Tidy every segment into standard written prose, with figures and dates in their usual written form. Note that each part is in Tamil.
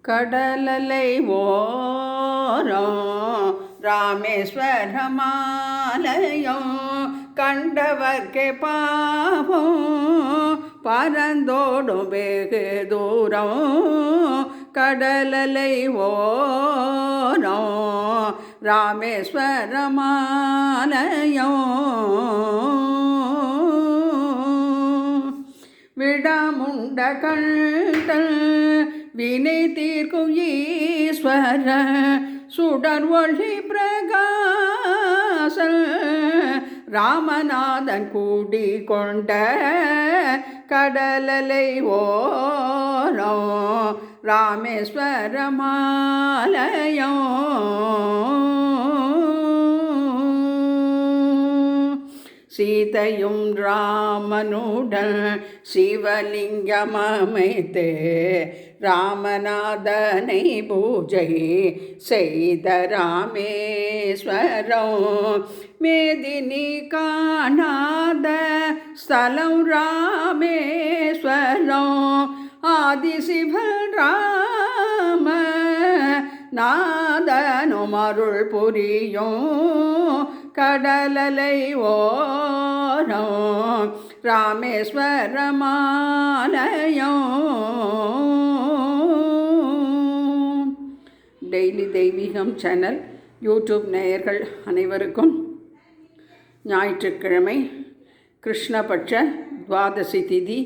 கடலலை ஓரம் ராமேஸ்வரமாலயம் கண்டவர்க்கே பாவம் பரந்தோடும் வெகு தூரம். கடலலை ஓரம் ராமேஸ்வரமாலயம் விடாமுண்ட கண்டல் வினை தீர்க்கும் ஈஸ்வர சுடர் ஒளி பிரகாசல் ராமநாதன் கூடி கொண்ட கடலலை ஓரம் ராமேஸ்வரமாலயம். சீதையும் ராமனுடன் சிவலிங்கம் அமைத்து ராமநாதனை பூஜை செய்த ராமேஸ்வரம். மேதினி காணாத ஸ்தலம் ராமேஸ்வரம். ஆதிசிவன் ராம நாதனும் அருள் புரியும் கடலலை ஓரம் ராமேஸ்வரமாலயம். டெய்லி தெய்வீகம் சேனல் யூடியூப் நேயர்கள் அனைவருக்கும் ஞாயிற்றுக்கிழமை கிருஷ்ணபட்ச துவாதசி திதி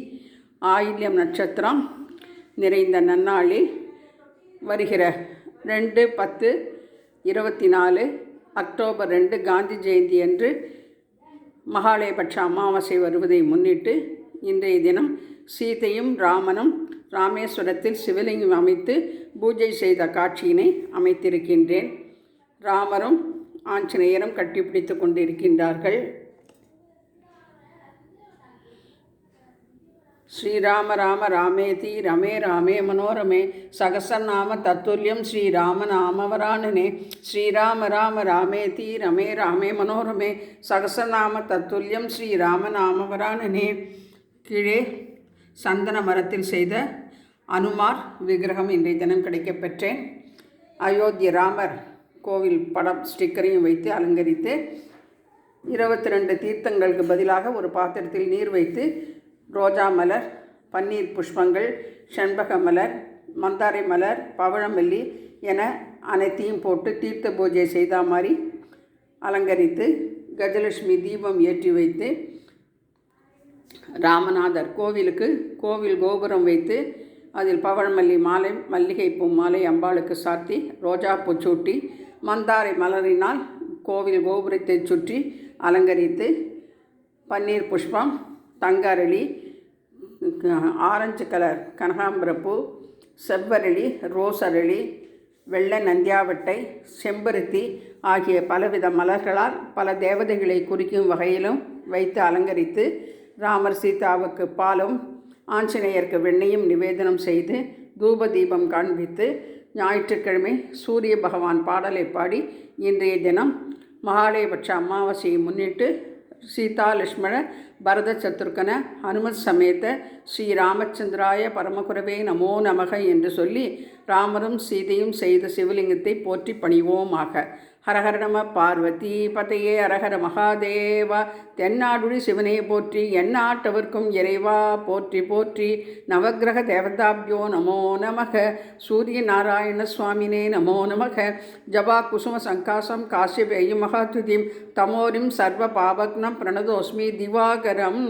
ஆயில்யம் நட்சத்திரம் நிறைந்த நன்னாளில் வருகிற 2/10/24 அக்டோபர் 2 காந்தி ஜெயந்தி அன்று மகாலயபட்ச அமாவாசை வருவதை முன்னிட்டு இன்றைய தினம் சீதையும் ராமனும் ராமேஸ்வரத்தில் சிவலிங்கம் அமைத்து பூஜை செய்த காட்சியினை அமைத்திருக்கின்றேன். ராமரும் ஆஞ்சநேயரும் கட்டிப்பிடித்து கொண்டிருக்கின்றார்கள். ஸ்ரீராம ராம ராமேதி ரமே ராமே மனோரமே சகசரநாம தத்துல்யம் ஸ்ரீராம நாமவரானனே. ஸ்ரீராம ராம ராமேதி ரமே ராமே மனோரமே சகசரநாம தத்துல்யம் ஸ்ரீராம நாமவரானனே. கீழே சந்தன மரத்தில் செய்த அனுமார் விக்கிரகம் இன்றைய தினம் கிடைக்கப்பெற்றேன். அயோத்தி ராமர் கோவில் படம் ஸ்டிக்கரையும் வைத்து அலங்கரித்து 22 தீர்த்தங்களுக்கு பதிலாக ஒரு பாத்திரத்தில் நீர் வைத்து ரோஜா மலர், பன்னீர் புஷ்பங்கள், செண்பக மலர், மந்தாரை மலர், பவழமல்லி என அனைத்தையும் போட்டு தீர்த்த பூஜை செய்த மாதிரி அலங்கரித்து கஜலட்சுமி தீபம் ஏற்றி வைத்து ராமநாதர் கோவிலுக்கு கோவில் கோபுரம் வைத்து அதில் பவழமல்லி மாலை, மல்லிகைப்பூ மாலை அம்பாளுக்கு சாத்தி ரோஜா பூ சூட்டி மந்தாரை மலரினால் கோவில் கோபுரத்தை சுற்றி அலங்கரித்து பன்னீர் புஷ்பம், தங்கரளி, ஆரஞ்சு கலர் கனகாம்பரப்பூ, செவ்வரளி, ரோஸ் அரளி, வெள்ளை நந்தியாவட்டை, செம்பருத்தி ஆகிய பலவித மலர்களால் பல தேவதைகளை குறிக்கும் வகையிலும் வைத்து அலங்கரித்து ராமர் சீதாவுக்கு பாலும் ஆஞ்சநேயருக்கு வெண்ணையும் நிவேதனம் செய்து தூப தீபம் காண்பித்து ஞாயிற்றுக்கிழமை சூரிய பகவான் பாடலை பாடி இன்றைய தினம் மகாலயபட்ச அமாவாசையை முன்னிட்டு சீதா லக்ஷ்மண பரத சத்ருகன ஹனுமத் சமேத ஸ்ரீ ராமச்சந்திராய பரமகுரவே நமோ நமக என்று சொல்லி ராமரும் சீதையும் செய்த சிவலிங்கத்தை போற்றி பணிவோமாக. ஹரஹர நம பார்வதி பதையே அரஹர மகாதேவா. தென்னாடுடி சிவனே போற்றி, எந்நாட்டவர்க்கும் இறைவா போற்றி போற்றி. நவக்கிரக தேவதாபியோ நமோ நமக. சூரிய நாராயண சுவாமினே நமோ நமக. ஜபா குசும சங்காசம் காசியபேயும் மகாதுதிம் தமோரிம் சர்வ பாவக்னம் பிரணதோஸ்மி திவாகரம்.